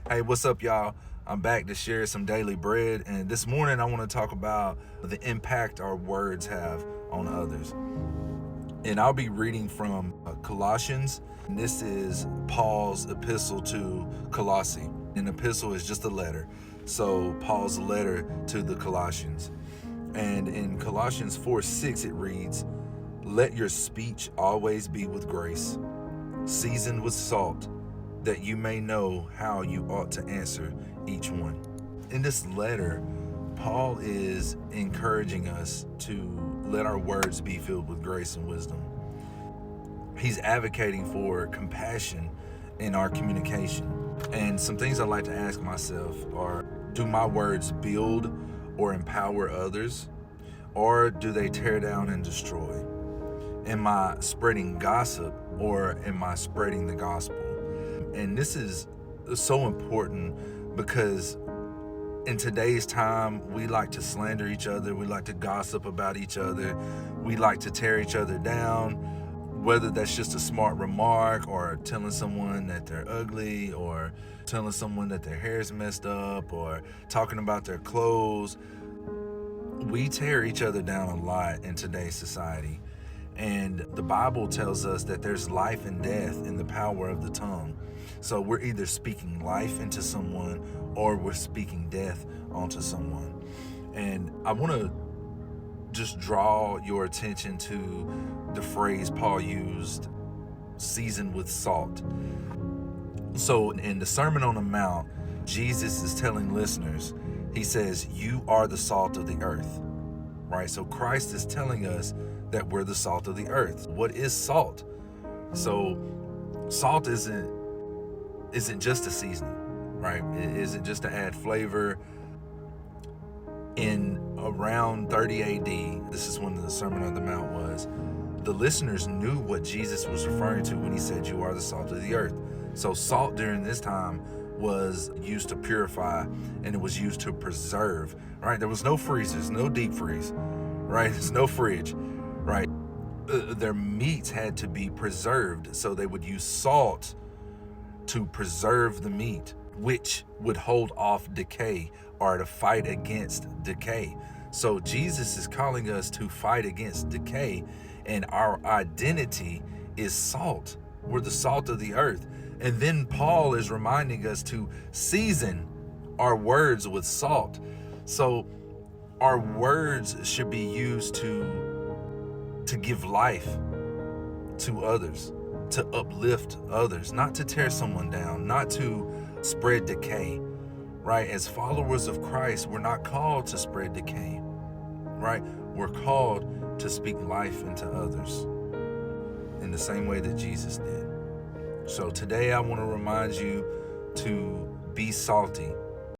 Hey, what's up, y'all? I'm back to share some daily bread, and this morning I want to talk about the impact our words have on others. And I'll be reading from Colossians, and this is Paul's epistle to Colossae. An epistle is just a letter, so Paul's letter to the Colossians. And in Colossians 4:6, it reads, "Let your speech always be with grace, seasoned with salt, that you may know how you ought to answer each one." In this letter, Paul is encouraging us to let our words be filled with grace and wisdom. He's advocating for compassion in our communication. And some things I like to ask myself are, do my words build or empower others, or do they tear down and destroy? Am I spreading gossip, or am I spreading the gospel? And this is so important because in today's time, we like to slander each other. We like to gossip about each other. We like to tear each other down, whether that's just a smart remark or telling someone that they're ugly or telling someone that their hair's messed up or talking about their clothes. We tear each other down a lot in today's society. And the Bible tells us that there's life and death in the power of the tongue. So we're either speaking life into someone or we're speaking death onto someone. And I want to just draw your attention to the phrase Paul used, seasoned with salt. So in the Sermon on the Mount, Jesus is telling listeners, he says, "You are the salt of the earth." Right? So Christ is telling us that we're the salt of the earth. What is salt? So salt isn't just a seasoning, right? It isn't just to add flavor. In around 30 AD, this is when the Sermon on the Mount was, the listeners knew what Jesus was referring to when he said, "You are the salt of the earth." So salt during this time was used to purify, and it was used to preserve, right? There was no freezers, no deep freeze, right? There's no fridge, right? Their meats had to be preserved, so they would use salt to preserve the meat, which would hold off decay or to fight against decay. So Jesus is calling us to fight against decay, and our identity is salt. We're the salt of the earth. And then Paul is reminding us to season our words with salt. So our words should be used to give life to others, to uplift others, not to tear someone down, not to spread decay, right? As followers of Christ, we're not called to spread decay, right? We're called to speak life into others in the same way that Jesus did. So today I want to remind you to be salty,